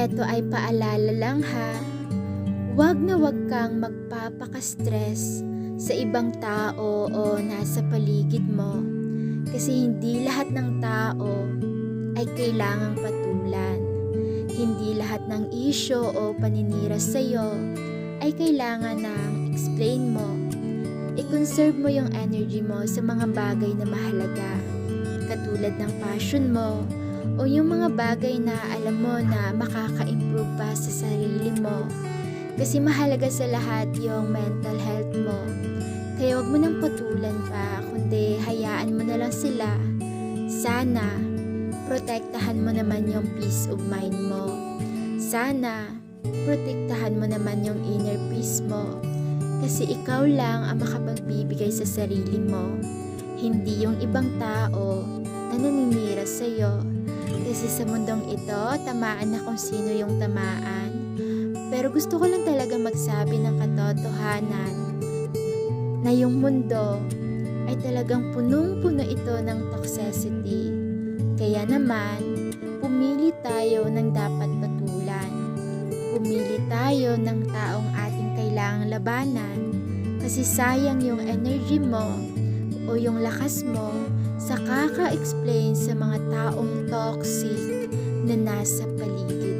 Eto ay paalala lang ha, wag na wag kang magpapaka-stress sa ibang tao o nasa paligid mo. Kasi hindi lahat ng tao ay kailangang patulan. Hindi lahat ng isyo o paninira sa'yo ay kailangan ng explain mo. I-conserve mo yung energy mo sa mga bagay na mahalaga. Katulad ng passion mo o yung mga bagay na alam mo na makaka-improve pa sa sarili mo. Kasi mahalaga sa lahat yung mental health mo. Kaya wag mo nang patulan pa, kundi hayaan mo na lang sila. Sana, protektahan mo naman yung peace of mind mo. Sana, protektahan mo naman yung inner peace mo. Kasi ikaw lang ang makapagbibigay sa sarili mo. Hindi yung ibang tao na naninira sa'yo. Kasi sa mundong ito, tamaan na kung sino yung tamaan. Pero gusto ko lang talaga magsabi ng katotohanan na yung mundo ay talagang punong-puno ito ng toxicity. Kaya naman, pumili tayo ng dapat patulan. Pumili tayo ng taong ating kailangang labanan kasi sayang yung energy mo o yung lakas mo sa kaka-explain sa mga taong toxic na nasa paligid